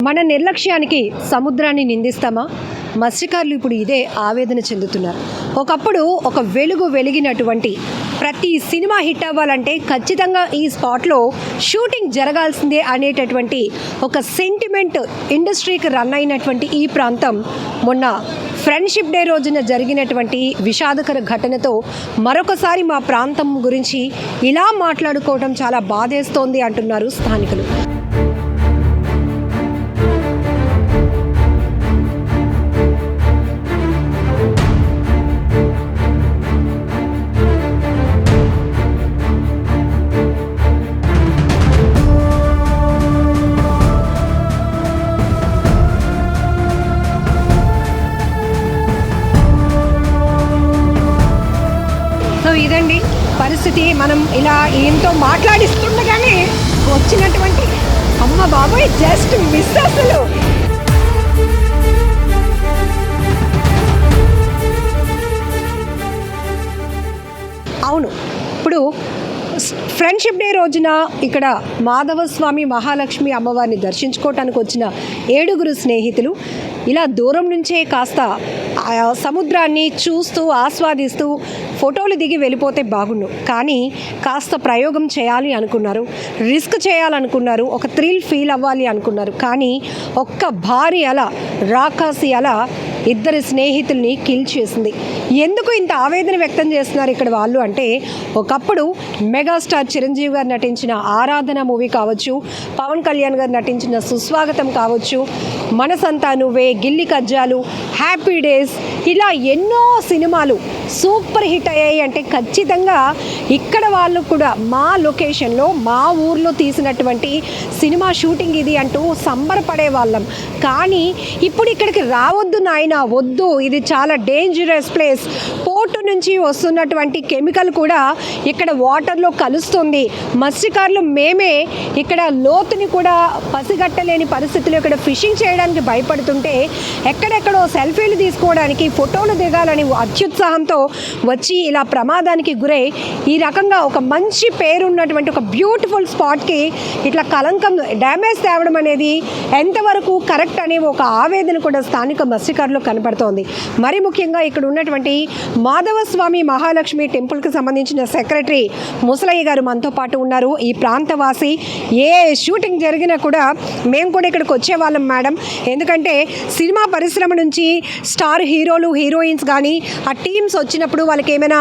మన నిర్లక్ష్యానికి సముద్రాన్ని నిందిస్తామా? మత్స్యకారులు ఇప్పుడు ఇదే ఆవేదన చెందుతున్నారు. ఒకప్పుడు ఒక వెలిగినటువంటి ప్రతి సినిమా హిట్ అవ్వాలంటే ఖచ్చితంగా ఈ స్పాట్లో షూటింగ్ జరగాల్సిందే అనేటటువంటి ఒక సెంటిమెంట్ ఇండస్ట్రీకి రన్ అయినటువంటి ఈ ప్రాంతం మొన్న ఫ్రెండ్షిప్ డే రోజున జరిగినటువంటి విషాదకర ఘటనతో మరొకసారి మా ప్రాంతం గురించి ఇలా మాట్లాడుకోవడం చాలా బాధేస్తోంది అంటున్నారు స్థానికులు. ఇదండి పరిస్థితి. మనం ఇలా ఏంతో మాట్లాడిస్తుండగానే వచ్చినటువంటి అమ్మ బాబాయ్ జస్ట్ మిస్ అసలు. అవును, ఇప్పుడు ఫ్రెండ్షిప్ డే రోజున ఇక్కడ మాధవస్వామి మహాలక్ష్మి అమ్మవారిని దర్శించుకోవటానికి వచ్చిన 7 స్నేహితులు ఇలా దూరం నుంచే కాస్త సముద్రాన్ని చూస్తూ ఆస్వాదిస్తూ ఫోటోలు దిగి వెళ్ళిపోతే బాగుండు, కానీ కాస్త ప్రయోగం చేయాలి అనుకున్నారు, రిస్క్ చేయాలనుకున్నారు, ఒక థ్రిల్ ఫీల్ అవ్వాలి అనుకున్నారు. కానీ ఒక్క భారీ అల, రాకాసి అల 2 స్నేహితుల్ని కిల్ చేసింది. ఎందుకు ఇంత ఆవేదన వ్యక్తం చేస్తున్నారు ఇక్కడ వాళ్ళు అంటే, ఒకప్పుడు మెగాస్టార్ చిరంజీవి గారు నటించిన ఆరాధన మూవీ కావచ్చు, పవన్ కళ్యాణ్ గారు నటించిన సుస్వాగతం కావచ్చు, మనసంతా నువ్వే, గిల్లి కజ్జాలు, హ్యాపీ డేస్, ఇలా ఎన్నో సినిమాలు సూపర్ హిట్ అయ్యాయి. అంటే ఖచ్చితంగా ఇక్కడ వాళ్ళు కూడా మా లొకేషన్లో మా ఊర్లో తీసినటువంటి సినిమా షూటింగ్ ఇది అంటూ సంబరపడే వాళ్ళం. కానీ ఇప్పుడు ఇక్కడికి రావద్దు నాయన, వద్దు, ఇది చాలా డేంజరస్ ప్లేస్, పోర్టు నుంచి వస్తున్నటువంటి కెమికల్ కూడా ఇక్కడ వాటర్లో కలుస్తుంది, మత్స్యకారులు మేమే ఇక్కడ లోతుని కూడా పసిగట్టలేని పరిస్థితులు ఇక్కడ ఫిషింగ్ చేయడానికి భయపడుతుంటే ఎక్కడెక్కడో సెల్ఫీలు తీసుకోవడానికి, ఫోటోలు దిగాలని అత్యుత్సాహంతో వచ్చి ఇలా ప్రమాదానికి గురై ఈ రకంగా ఒక మంచి పేరున్నటువంటి ఒక బ్యూటిఫుల్ స్పాట్కి ఇట్లా కలంకం డ్యామేజ్ తేవడం అనేది ఎంతవరకు కరెక్ట్ అనే ఒక ఆవేదన కూడా స్థానిక మత్స్యకారులు కనపడుతోంది. మరి ముఖ్యంగా ఇక్కడ ఉన్నటువంటి మాధవస్వామి మహాలక్ష్మి టెంపుల్కి సంబంధించిన సెక్రటరీ ముసలయ్య గారు మనతో పాటు ఉన్నారు. ఈ ప్రాంతవాసి, ఏ షూటింగ్ జరిగినా కూడా మేము కూడా ఇక్కడికి వచ్చేవాళ్ళం మేడం, ఎందుకంటే సినిమా పరిశ్రమ నుంచి స్టార్ హీరోలు హీరోయిన్స్ కానీ ఆ టీమ్స్ వచ్చినప్పుడు వాళ్ళకి ఏమైనా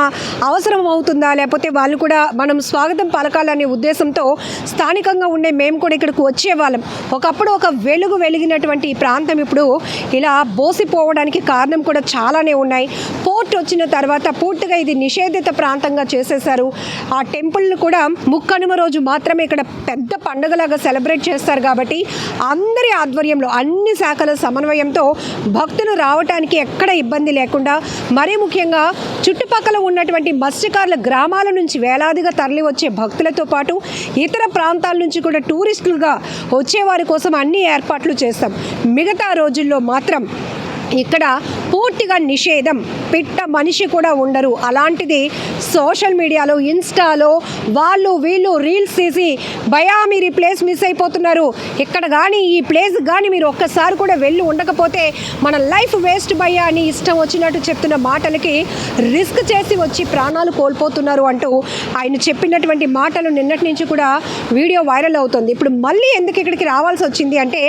అవసరం అవుతుందా, లేకపోతే వాళ్ళు కూడా మనం స్వాగతం పలకాలనే ఉద్దేశంతో స్థానికంగా ఉండే మేము కూడా ఇక్కడికి వచ్చేవాళ్ళం. ఒకప్పుడు ఒక వెలిగినటువంటి ఈ ప్రాంతం ఇప్పుడు ఇలా బోసిపోవడానికి కారణం కూడా చాలానే ఉన్నాయి. పోర్ట్ వచ్చిన తర్వాత పూర్తిగా ఇది నిషేధిత ప్రాంతంగా చేసేశారు. ఆ టెంపుల్ని కూడా ముక్కనుమ రోజు మాత్రమే ఇక్కడ పెద్ద పండుగలాగా సెలబ్రేట్ చేస్తారు. కాబట్టి అందరి ఆధ్వర్యంలో అన్ని శాఖల సమన్వయంతో భక్తులు రావడానికి ఎక్కడ ఇబ్బంది లేకుండా, మరీ ముఖ్యంగా చుట్టుపక్కల ఉన్నటువంటి మత్స్యకారుల గ్రామాల నుంచి వేలాదిగా తరలి వచ్చే భక్తులతో పాటు ఇతర ప్రాంతాల నుంచి కూడా టూరిస్టులుగా వచ్చేవారి కోసం అన్ని ఏర్పాట్లు చేస్తాం. మిగతా రోజుల్లో మాత్రం ఇక్కడ పూర్తిగా నిషేధం, పిట్ట మనిషి కూడా ఉండరు. అలాంటిది సోషల్ మీడియాలో, ఇన్స్టాలో వాళ్ళు వీళ్ళు రీల్స్ తీసి భయా మీరు ఈ ప్లేస్ మిస్ అయిపోతున్నారు, ఇక్కడ కానీ ఈ ప్లేస్ కానీ మీరు ఒక్కసారి కూడా వెళ్ళి ఉండకపోతే మన లైఫ్ వేస్ట్ భయ్యా అని ఇష్టం వచ్చినట్టు చెప్తున్న మాటలకి రిస్క్ చేసి వచ్చి ప్రాణాలు కోల్పోతున్నారు అంటూ ఆయన చెప్పినటువంటి మాటలు నిన్నటి నుంచి కూడా వీడియో వైరల్ అవుతుంది. ఇప్పుడు మళ్ళీ ఎందుకు ఇక్కడికి రావాల్సి వచ్చింది అంటే,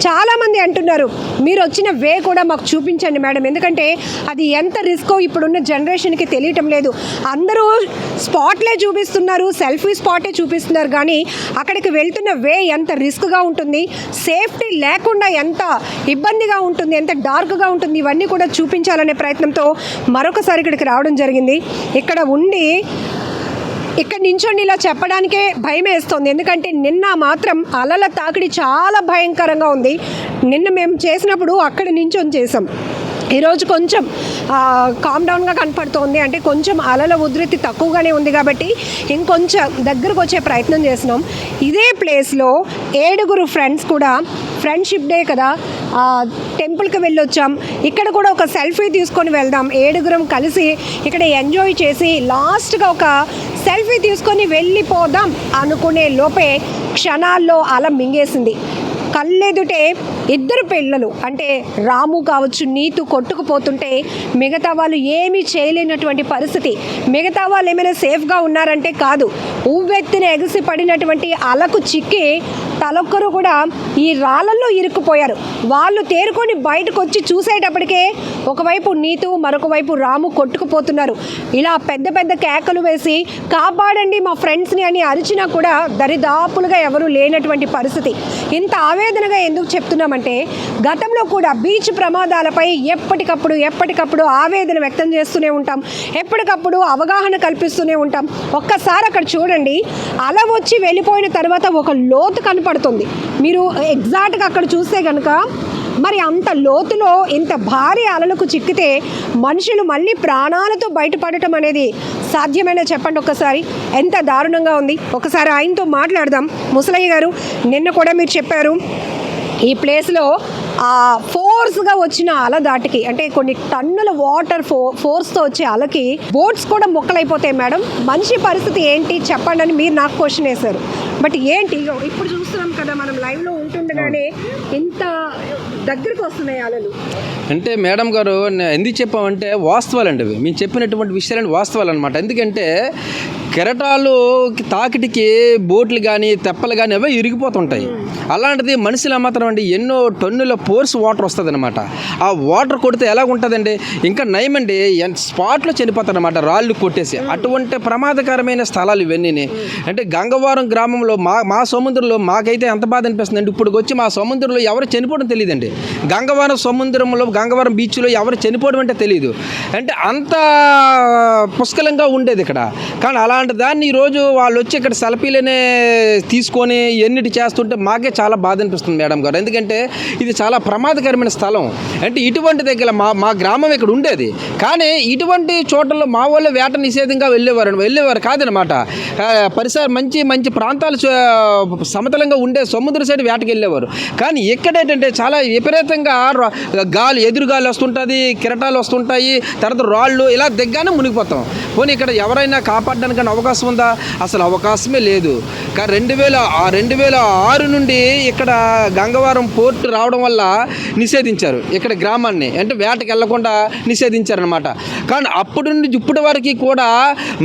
చాలామంది అంటున్నారు మీరు వచ్చిన వే కూడా మాకు చూపించండి మేడం, ఎందుకంటే అది ఎంత రిస్కో ఇప్పుడున్న జనరేషన్కి తెలియటం లేదు. అందరూ స్పాట్లే చూపిస్తున్నారు, సెల్ఫీ స్పాటే చూపిస్తున్నారు, కానీ అక్కడికి వెళ్తున్న వే ఎంత రిస్క్గా ఉంటుంది, సేఫ్టీ లేకుండా ఎంత ఇబ్బందిగా ఉంటుంది, ఎంత డార్క్గా ఉంటుంది, ఇవన్నీ కూడా చూపించాలనే ప్రయత్నంతో మరొకసారి ఇక్కడికి రావడం జరిగింది. ఇక్కడ నించోండి ఇలా చెప్పడానికే భయం వేస్తుంది, ఎందుకంటే నిన్న మాత్రం అలల తాకిడి చాలా భయంకరంగా ఉంది. నిన్న మేము చేసినప్పుడు అక్కడ నించొని చేసాం, ఈరోజు కొంచెం కామ్ డౌన్గా కనపడుతోంది. అంటే కొంచెం అలల ఉధృతి తక్కువగానే ఉంది కాబట్టి ఇంకొంచెం దగ్గరకు వచ్చే ప్రయత్నం చేసినాం. ఇదే ప్లేస్లో 7 ఫ్రెండ్స్ కూడా ఫ్రెండ్షిప్ డే కదా, టెంపుల్కి వెళ్ళొచ్చాం, ఇక్కడ కూడా ఒక సెల్ఫీ తీసుకొని వెళ్దాం, 7 కలిసి ఇక్కడ ఎంజాయ్ చేసి లాస్ట్గా ఒక సెల్ఫీ తీసుకొని వెళ్ళిపోదాం అనుకునే లోపే క్షణాల్లో అలా మింగేసింది. కళ్ళెదుటే ఇద్దరు పిల్లలు అంటే రాము కావచ్చు నీతు కొట్టుకుపోతుంటే మిగతా వాళ్ళు ఏమీ చేయలేనటువంటి పరిస్థితి. మిగతా వాళ్ళు ఏమైనా సేఫ్గా ఉన్నారంటే కాదు, ఉవ్వెత్తిన ఎగిసి పడినటువంటి అలకు చిక్కి తలొక్కరు కూడా ఈ రాళ్ళల్లో ఇరుక్కుపోయారు. వాళ్ళు తేరుకొని బయటకు వచ్చి చూసేటప్పటికే ఒకవైపు నీతు మరొక వైపు రాము కొట్టుకుపోతున్నారు. ఇలా పెద్ద పెద్ద కేకలు వేసి కాపాడండి మా ఫ్రెండ్స్ని అని అరిచినా కూడా దరిదాపులుగా ఎవరు లేనటువంటి పరిస్థితి. ఇంత ఆవేదనగా ఎందుకు చెప్తున్నామంటే గతంలో కూడా బీచ్ ప్రమాదాలపై ఎప్పటికప్పుడు ఆవేదన వ్యక్తం చేస్తూనే ఉంటాం, ఎప్పటికప్పుడు అవగాహన కల్పిస్తూనే ఉంటాం. ఒక్కసారి అక్కడ చూడండి, అల వచ్చి వెళ్ళిపోయిన తర్వాత ఒక లోతు కనపడుతుంది. మీరు ఎగ్జాక్ట్గా అక్కడ చూస్తే కనుక మరి అంత లోతులో ఇంత భారీ అలలకు చిక్కితే మనుషులు మళ్ళీ ప్రాణాలతో బయటపడటం అనేది సాధ్యమేనా చెప్పండి ఒక్కసారి. ఎంత దారుణంగా ఉంది. ఒకసారి ఆయనతో మాట్లాడదాం. ముసలయ్య గారు, నిన్న కూడా మీరు చెప్పారు ఈ ప్లేస్లో ఫోర్స్గా వచ్చిన అల దాటికి అంటే కొన్ని టన్నుల వాటర్ ఫోర్స్తో వచ్చే అలకి బోట్స్ కూడా మొక్కలైపోతాయి. మేడం మనిషి పరిస్థితి ఏంటి చెప్పండి అని మీరు నాకు క్వశ్చన్ వేశారు. బట్ ఏంటి ఇప్పుడు చూస్తున్నాం కదా మనం లైవ్లో ఉంటుండగానే ఎంత దగ్గరికి వస్తున్నాయి అలలు. అంటే మేడం గారు ఎందుకు చెప్పామంటే వాస్తవాలండి అవి, మేము చెప్పినటువంటి విషయాలు వాస్తవాలు అనమాట. ఎందుకంటే కెరటాలు తాకిటికి బోట్లు కానీ తెప్పలు కానీ అవే ఇరిగిపోతుంటాయి. అలాంటిది మనుషులు మాత్రం అండి ఎన్నో టన్నుల ఫోర్స్ వాటర్ వస్తుంది అనమాట. ఆ వాటర్ కొడితే ఎలా ఉంటుందండి, ఇంకా నయమండి స్పాట్లో చనిపోతారు అనమాట రాళ్ళు కొట్టేసి. అటువంటి ప్రమాదకరమైన స్థలాలు ఇవన్నీ. అంటే గంగవరం గ్రామంలో మా సముద్రంలో మాకైతే ఎంత బాధ అనిపిస్తుంది అంటే ఇప్పుడు వచ్చి మా సముద్రంలో ఎవరు చనిపోవడం తెలియదండి. గంగవరం సముద్రంలో గంగవరం బీచ్లో ఎవరు చనిపోవడం అంటే తెలియదు. అంటే అంత పుష్కలంగా ఉండేది ఇక్కడ. కానీ అలాంటి దాన్ని ఈరోజు వాళ్ళు వచ్చి ఇక్కడ సెల్ఫీలనే తీసుకొని ఎన్నిటి చేస్తుంటే మాకే చాలా బాధ అనిపిస్తుంది మేడం గారు. ఎందుకంటే ఇది చాలా ప్రమాదకరమైన స్థలం. అంటే ఇటువంటి దగ్గర మా గ్రామం ఇక్కడ ఉండేది, కానీ ఇటువంటి చోట్లలో మా వాళ్ళు వేట నిషేధంగా వెళ్ళేవారు కాదనమాట. పరిసర మంచి ప్రాంతాలు సమతలంగా ఉండే సముద్ర సైడ్ వేటకి వెళ్ళేవారు. కానీ ఎక్కడేంటంటే చాలా విపరీతంగా ఎదురు గాలి వస్తుంటుంది, కిరటాలు వస్తుంటాయి, తర్వాత రాళ్ళు ఇలా దగ్గరనే మునిగిపోతాం. పోనీ ఇక్కడ ఎవరైనా కాపాడడానికి అవకాశం ఉందా? అసలు అవకాశమే లేదు. కానీ 2006 నుండి ఇక్కడ గంగవరం పోర్టు రావడం వల్ల నిషేధించారు ఇక్కడ గ్రామాన్ని. అంటే వేటకి వెళ్లకుండా నిషేధించారనమాట. కానీ అప్పటి నుండి ఇప్పటి వరకు కూడా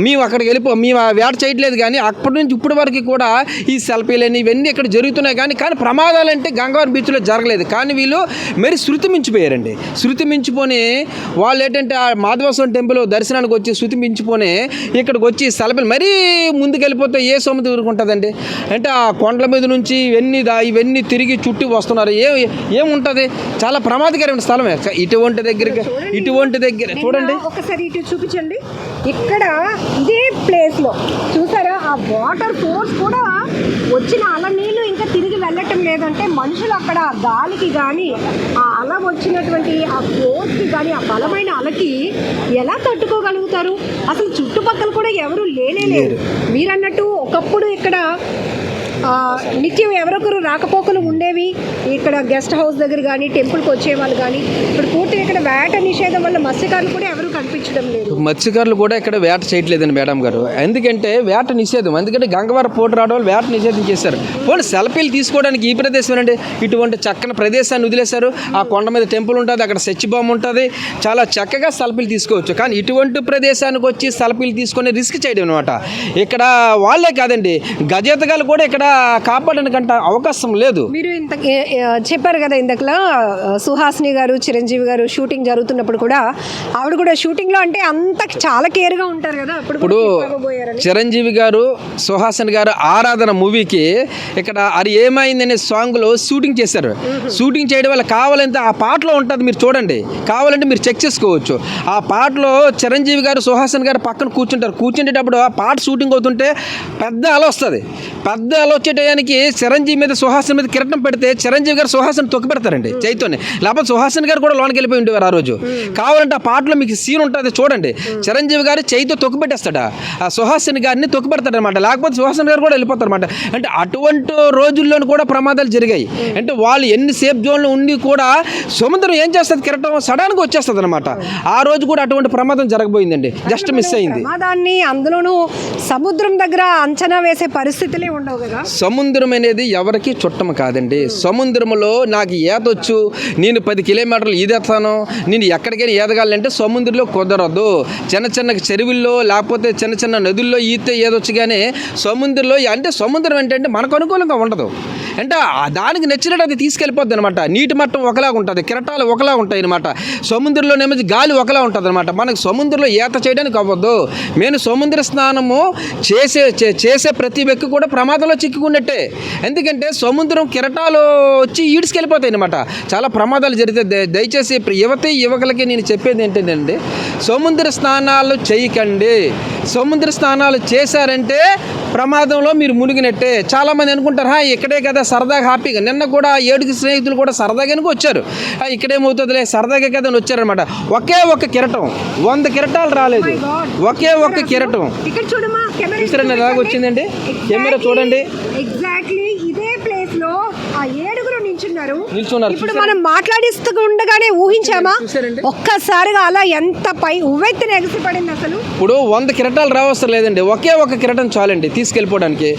మేము అక్కడికి మేము వేట చేయట్లేదు. కానీ అప్పటి నుంచి ఇప్పటి వరకు కూడా ఈ సెల్ఫీలని ఇవన్నీ ఇక్కడ జరుగుతున్నాయి. కానీ ప్రమాదాలు అంటే గంగవరం బీచ్లో జరగలేదు. కానీ వీళ్ళు మరి శృతి మించిపోయారండి. శృతి మించిపోని వాళ్ళు ఏంటంటే ఆ మాధవస్వామి టెంపుల్ దర్శనానికి వచ్చి శృతి మించిపోని ఇక్కడికి వచ్చి సెల్ఫీలు మరీ ముందుకు వెళ్ళిపోతే ఏ సొమ్ము ఊరుకుంటుందండి. అంటే ఆ కొండల మీద నుంచి ఇవన్నీ తిరిగి చుట్టి వస్తున్నారు. ఏముంటుంది? చాలా ప్రమాదకరమైన స్థలమే. ఇటువంటి దగ్గర చూడండి ఒకసారి ఇటు చూపించండి. ఇక్కడ ఇదే ప్లేస్లో చూసారా ఆ వాటర్ ఫోర్స్ కూడా వచ్చిన అల నీళ్ళు ఇంకా తిరిగి వెళ్ళటం లేదంటే మనుషులు అక్కడ గాలికి కానీ ఆ అల వచ్చినటువంటి ఆ ఫోర్స్కి కానీ ఆ బలమైన అలకి ఎలా తట్టుకోగలుగుతారు? అసలు చుట్టుపక్కల కూడా ఎవరు లేరు. మీరన్నట్టు ఒకప్పుడు ఇక్కడ నిత్యం ఎవరొకరు రాకపోకలు ఉండేవి. ఇక్కడ గెస్ట్ హౌస్ దగ్గర కానీ టెంపుల్కి వచ్చేవాళ్ళు కానీ ఇప్పుడు పూర్తిగా ఇక్కడ వేట నిషేధం వల్ల మత్స్యకారులు కూడా ఎవరు కనిపించడం లేదు. మత్స్యకారులు కూడా ఇక్కడ వేట చేయట్లేదండి మేడం గారు. ఎందుకంటే వేట నిషేధం. ఎందుకంటే గంగవరం పోటు రావడం వల్ల వేట నిషేధం చేశారు. పోనీ సెల్ఫీలు తీసుకోవడానికి ఈ ప్రదేశం అండి ఇటువంటి చక్కని ప్రదేశాన్ని వదిలేశారు. ఆ కొండ మీద టెంపుల్ ఉంటుంది, అక్కడ సెచ్ బాంబు ఉంటుంది, చాలా చక్కగా సెల్ఫీలు తీసుకోవచ్చు. కానీ ఇటువంటి ప్రదేశానికి వచ్చి సెల్ఫీలు తీసుకొని రిస్క్ చేయడం అనమాట. ఇక్కడ వాళ్ళే కాదండి గజేతగాలు కూడా ఇక్కడ కాపాడడానికంటే అవకాశం లేదు. మీరు ఇంత చెప్పారు కదా ఇంతకులా సుహాసిని గారు చిరంజీవి గారు షూటింగ్ జరుగుతున్నప్పుడు కూడా ఆవిడ కూడా షూటింగ్లో అంటే అంత చాలా కేర్గా ఉంటారు కదా. ఇప్పుడు చిరంజీవి గారు సుహాసిని గారు ఆరాధన మూవీకి ఇక్కడ అది ఏమైందనే సాంగ్లో షూటింగ్ చేశారు. షూటింగ్ చేయడం వల్ల కావాలంటే ఆ పాటలో ఉంటుంది, మీరు చూడండి, కావాలంటే మీరు చెక్ చేసుకోవచ్చు. ఆ పాటలో చిరంజీవి గారు సుహాసిని గారు పక్కన కూర్చుంటేటప్పుడు ఆ పాట షూటింగ్ అవుతుంటే పెద్ద అల వస్తుంది. పెద్ద అల వచ్చేటానికి చిరంజీవి మీద సుహాసిని మీద కిరటం పెడితే చిరంజీవి గారు సుహాసిని తొక్కి పెడతారండి చైతోని. లేకపోతే సుహాసిని గారు కూడా లోనికి వెళ్ళిపోయి ఉండేవారు ఆ రోజు. కావాలంటే ఆ పాటలో మీకు సీన్ ఉంటుంది చూడండి. చిరంజీవి గారు చైతో తొక్కి పెట్టేస్తాడు, ఆ సుహాసిని గారిని తొక్కి పెడతాడు అనమాట. లేకపోతే సుహాసిని గారు కూడా వెళ్ళిపోతారు అనమాట. అంటే అటువంటి రోజుల్లోనూ కూడా ప్రమాదాలు జరిగాయి. అంటే వాళ్ళు ఎన్ని సేఫ్ జోన్లు ఉండి కూడా సముద్రం ఏం చేస్తుంది, కిరటం సడన్గా వచ్చేస్తుంది అనమాట. ఆ రోజు కూడా అటువంటి ప్రమాదం జరగబోయిందండి, జస్ట్ మిస్ అయింది. ప్రమాదాన్ని అందులోనూ సముద్రం దగ్గర అంచనా వేసే పరిస్థితులే ఉండవు కదా. సముద్రం అనేది ఎవరికి చుట్టం కాదండి. సముద్రంలో నాకు ఈతొచ్చు, నేను 10 కిలోమీటర్లు ఈదెత్తాను, నేను ఎక్కడికైనా ఈదగాలంటే సముద్రంలో కుదరదు. చిన్న చిన్న చెరువుల్లో లేకపోతే చిన్న చిన్న నదుల్లో ఈతే ఈదొచ్చు, కానీ సముద్రంలో అంటే సముద్రం ఏంటంటే మనకు అనుకూలంగా ఉండదు. అంటే దానికి నచ్చినట్టు అది తీసుకెళ్ళిపోద్ది అనమాట. నీటి మట్టం ఒకలాగా ఉంటుంది, కెరటాలు ఒకలా ఉంటాయి అనమాట. సముద్రంలోనేమో గాలి ఒకలా ఉంటుంది అనమాట. మనకు సముద్రంలో ఈత చేయడానికి అవ్వదు. నేను సముద్ర స్నానము చేసే ప్రతి వ్యక్తి కూడా ప్రమాదంలో చిక్కుకున్నట్టే. ఎందుకంటే సముద్రం కెరటాలు వచ్చి ఈడ్చుకెళ్ళిపోతాయి అనమాట. చాలా ప్రమాదాలు జరిగితే దయచేసి యువకులకి నేను చెప్పేది ఏంటంటే, సముద్ర స్నానాలు చేయకండి. సముద్ర స్నానాలు చేశారంటే ప్రమాదంలో మీరు మునిగినట్టే. చాలామంది అనుకుంటారు ఇక్కడే కదా సరదాగా హ్యాపీగా. నిన్న కూడా 7 స్నేహితులు కూడా సరదాగానే వచ్చారు. ఇక్కడేమవుతుందిలే సరదాగా కదా అని వచ్చారనమాట. ఒకే ఒక్క కెరటం, 100 కెరటాలు రాలేదు, ఒకే ఒక్క కెరటం. ఇక్కడ చూడమ్మా, చూసారండి ఎలాగ వచ్చిందండి కెమెరా, చూడండి. ఎగ్జాక్ట్లీ ఇదే ప్లేస్ లో ఆ 7 నిల్చున్నారు. నిల్చున్నారు. ఇప్పుడు మనం మాట్లాడిస్తూ ఉండగానే ఊహించామా ఒక్కసారిగా అలా ఎంత పై ఉవ్వెత్తున ఎగిసిపడింది అసలు. ఇప్పుడు 100 కిరటాలు రావసరం లేదండి, ఒకే ఒక కిరటం చాలండి తీసుకెళ్ళిపోవడానికి.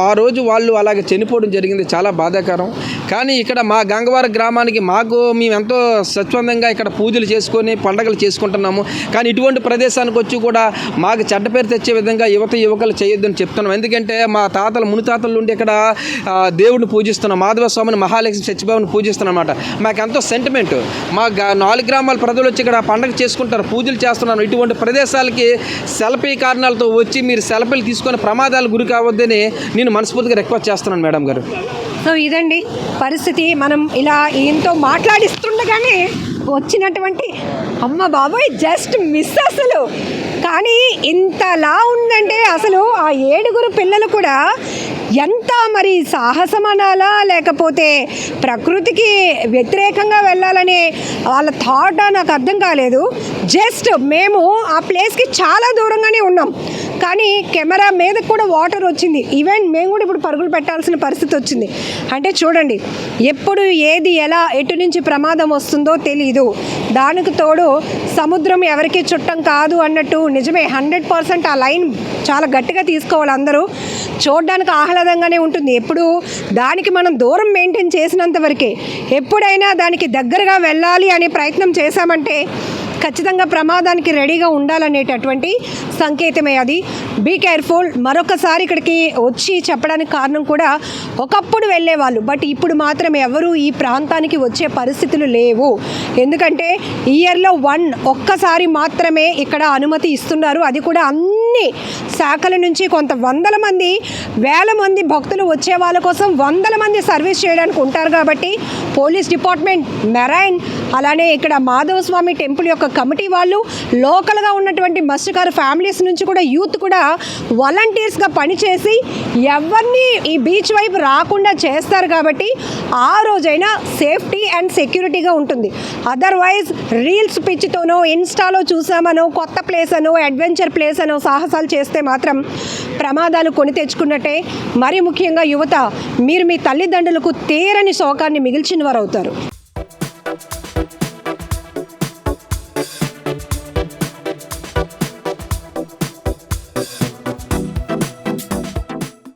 ఆ రోజు వాళ్ళు అలాగే చనిపోవడం జరిగింది, చాలా బాధాకరం. కానీ ఇక్కడ మా గంగవార గ్రామానికి మేము ఎంతో స్వచ్ఛందంగా ఇక్కడ పూజలు చేసుకొని పండగలు చేసుకుంటున్నాము. కానీ ఇటువంటి ప్రదేశానికి వచ్చి కూడా మాకు చెడ్డ పేరు తెచ్చే విధంగా యువకులు చేయొద్దని చెప్తున్నాం. ఎందుకంటే మా మునితాతల నుండి ఇక్కడ దేవుడిని పూజిస్తున్నాం, మాధవ స్వామిని, మహాలక్ష్మి సత్యభావని పూజిస్తున్నాం అన్నమాట. మాకు ఎంతో సెంటిమెంట్. మా 4 గ్రామాల ప్రజలు వచ్చి ఇక్కడ పండగ చేసుకుంటారు, పూజలు చేస్తున్నాను. ఇటువంటి ప్రదేశాలకి సెల్ఫీ కారణాలతో వచ్చి మీరు సెల్ఫీలు తీసుకొని ప్రమాదాలు గురి కావద్దని నేను మనస్ఫూర్తిగా రిక్వెస్ట్ చేస్తున్నాను మేడం గారు. సో ఇదండి పరిస్థితి. మనం ఇలా ఈయనతో మాట్లాడిస్తుండగానే వచ్చినటువంటి అమ్మ బాబోయ్ జస్ట్ మిస్ అసలు. కానీ ఇంతలా ఉందంటే అసలు ఆ 7 పిల్లలు కూడా ఎంత మరి సాహసం అనాలా, లేకపోతే ప్రకృతికి వ్యతిరేకంగా వెళ్ళాలనే వాళ్ళ థాట్ నాకు అర్థం కాలేదు. జస్ట్ మేము ఆ ప్లేస్కి చాలా దూరంగానే ఉన్నాం, కానీ కెమెరా మీద కూడా వాటర్ వచ్చింది. ఈవెన్ మేము కూడా ఇప్పుడు పరుగులు పెట్టాల్సిన పరిస్థితి వచ్చింది. అంటే చూడండి, ఎప్పుడు ఏది ఎలా ఎటు నుంచి ప్రమాదం వస్తుందో తెలీదు. దానికి తోడు సముద్రం ఎవరికి చుట్టం కాదు అన్నట్టు నిజమే, 100% ఆ లైన్ చాలా గట్టిగా తీసుకోవాలి అందరూ. చూడడానికి ఆహ్లాదంగానే ఉంటుంది ఎప్పుడు దానికి మనం దూరం మెయింటైన్ చేసినంత వరకే. ఎప్పుడైనా దానికి దగ్గరగా వెళ్ళాలి అనే ప్రయత్నం చేశామంటే ఖచ్చితంగా ప్రమాదానికి రెడీగా ఉండాలనేటటువంటి సంకేతమే అది. Be careful. మరొకసారి ఇక్కడికి వచ్చి చెప్పడానికి కారణం కూడా ఒకప్పుడు వెళ్ళేవాళ్ళు, బట్ ఇప్పుడు మాత్రం ఎవరు ఈ ప్రాంతానికి వచ్చే పరిస్థితులు లేవు. ఎందుకంటే ఇయర్లో ఒక్కసారి మాత్రమే ఇక్కడ అనుమతి ఇస్తున్నారు. అది కూడా అన్ని శాఖల నుంచి కొంత వేల మంది భక్తులు వచ్చే వాళ్ళ కోసం 100 మంది సర్వీస్ చేయడానికి ఉంటారు. కాబట్టి పోలీస్ డిపార్ట్మెంట్, మెరైన్, అలానే ఇక్కడ మాధవ స్వామి టెంపుల్ యొక్క కమిటీ వాళ్ళు, లోకల్గా ఉన్నటువంటి మత్స్యకారు ఫ్యామిలీస్ నుంచి కూడా యూత్ కూడా వాలంటీర్స్గా పనిచేసి ఎవరిని ఈ బీచ్ వైపు రాకుండా చేస్తారు. కాబట్టి ఆ రోజైనా సేఫ్టీ అండ్ సెక్యూరిటీగా ఉంటుంది. అదర్వైజ్ రీల్స్ పిచ్చితోనో, ఇన్స్టాలో చూసామనో, కొత్త ప్లేస్ అనో, అడ్వెంచర్ ప్లేస్ అనో సాహసాలు చేస్తే మాత్రం ప్రమాదాలు కొని తెచ్చుకున్నట్టే. మరి ముఖ్యంగా యువత, మీరు మీ తల్లిదండ్రులకు తీరని శోకాన్ని మిగిల్చిన వారు అవుతారు.